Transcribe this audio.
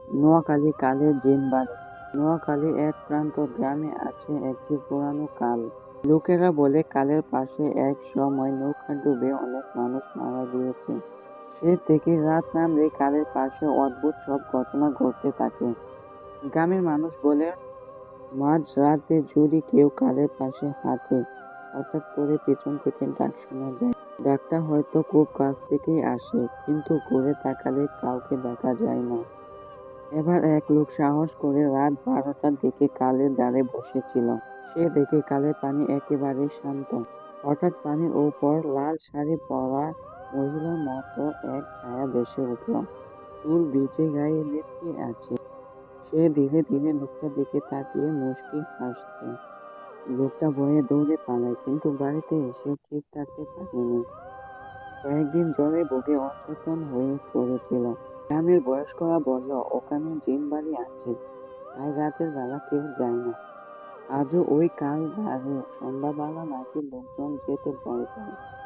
নোয়াখালী কালের জিনবাড়ি। নোয়াখালী এক প্রান্ত গ্রামে আছে একটি পুরানো কাল। লোকেরা বলে কালের পাশে এক সময় নৌকা ডুবে অনেক মানুষ মারা গিয়েছে। সে থেকে রাত নামলেই কালের পাশে অদ্ভুত সব ঘটনা ঘটতে থাকে। গ্রামের মানুষ বলে মাঝ রাতে যদি কেউ কালের পাশে হাঁটে, হঠাৎ করে পেছন থেকে ডাক শোনা যায়। ডাকটা হয়তো খুব কাছ থেকেই আসে, কিন্তু ঘুরে তাকালে কাউকে দেখা যায় না। এবার এক লোক সাহস করে রাত 12টার দিকে কালের ধারে বসেছিল। সে দেখে কালের পানি একেবারে শান্ত। হঠাৎ পানির ওপর লাল শাড়ি পরা মহিলার মতো এক ছায়া ভেসে উঠল। চুল ভিজে, গায়ে লেপ্টে আছে। সে ধীরে ধীরে লোকটার দিকে তাকিয়ে মুচকি হাসছে। লোকটা ভয়ে দৌড়ে পালায়, কিন্তু বাড়িতে এসে ঠিক থাকতে পারেনি। কয়েকদিন জ্বরে ভুগে অচেতন হয়ে পড়েছিল। গ্রামের বয়স্করা বলল ওখানে জিন বাড়ি আছে, তাই রাতের বেলা কেউ যায় না। আজও ওই কাল ধারে সন্ধ্যাবেলা নাকি লোকজন যেতে ভয় পায়।